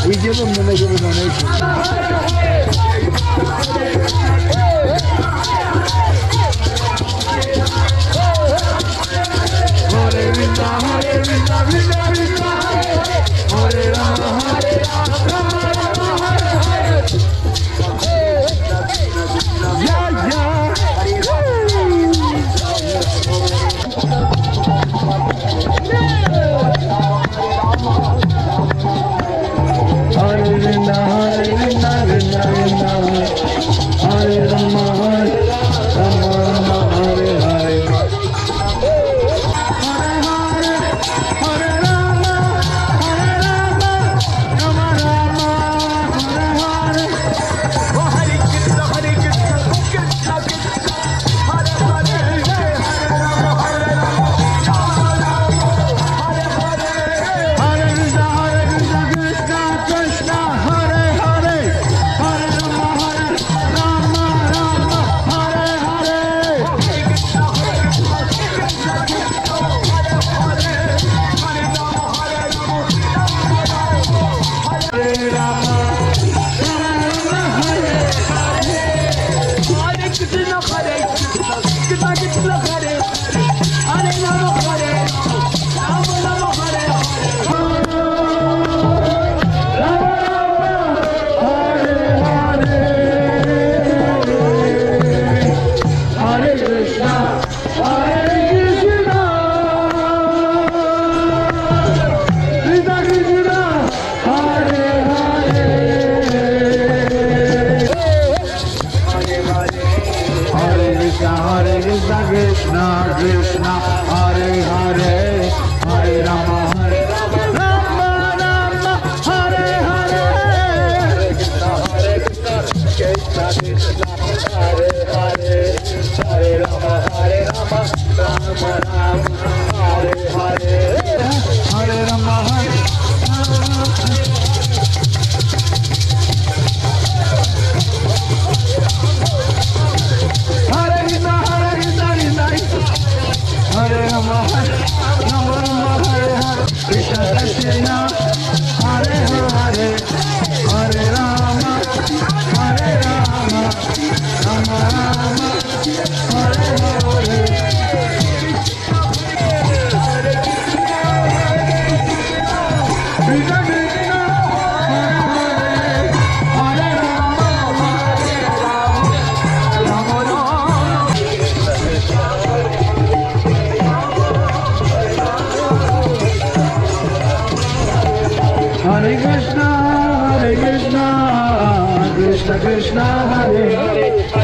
We give them when they give a donation. Krishna Krishna Hare Hare Hare Rama Hare Rama Rama Hare Hare Hare Krishna Krishna Krishna Hare Hare Hare Rama Rama Rama Hare Hare Hare Rama Hare Hare Rama Rama Rama Hare Hare Krishna Krishna Hare Hare Hare Rama Rama Rama Hare Hare Hare Krishna, Krishna Krishna, Hare Hare.